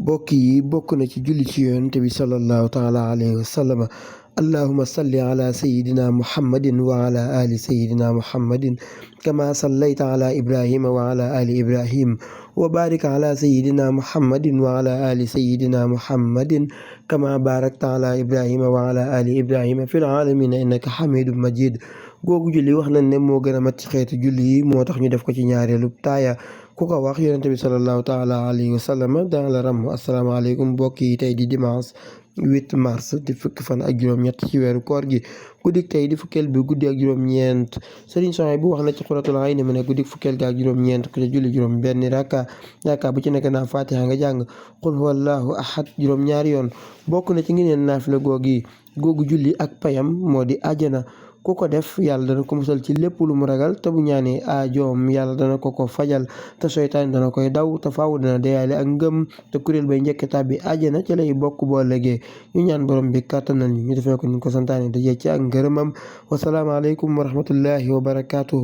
bokk yi bokk na ci julli ci yonent bi sallallahu taala alayhi wa sallam allahuma salli ala sayidina muhammadin wa ala ali sayidina muhammadin kama sallayta ala ibrahima wa ala ali ibrahim wa barik ala sayidina muhammadin wa ala ali sayidina muhammadin kama barakta ala ibrahima wa ala ali ibrahima fil alamina innaka hamidun majid googu julli wax nañ ne moo gën a mat ci xeetu julli yi moo tax ñu def ko ci ñaareelu taaya ku ko wax yonente bi sallallahu taala alayhi wa sallam dana la ram asalaamaaleykum mbokk yi tey di dimanche 8 mars di fukki fan ak juróom-ñett ci weeru koor gi guddik tey di fukkeel bi guddi ak juróom-ñeent sëriñ Sohaybu bu wax na ci xuratul ayni mu ne guddik fukkeel gi ak juróom-ñeent ku ca julli juróom benn rakka bu ci nekk naa fatiha nga jàng qul huwallahu ahad juróom-ñaari yoon bokk na ci ngeneen naafila googu julli ak payam moo di àjjana ku ko def yàlla dana ko musal ci lépp lu mu ragal te bu ñaanee aajoom yàlla dana ko fajal te seytaan dana koy daw te faaw dana deyaale ak ngëm te kuréel bay njëkk tàbbi àjjana ci lay bokk boo légee ñu ñaan borom bi kàttanal ñu defee ko ni ko santaane dajee ci ak ngërëmam wasalaamaaleykum wa rahmatullahi wa barakaatuhu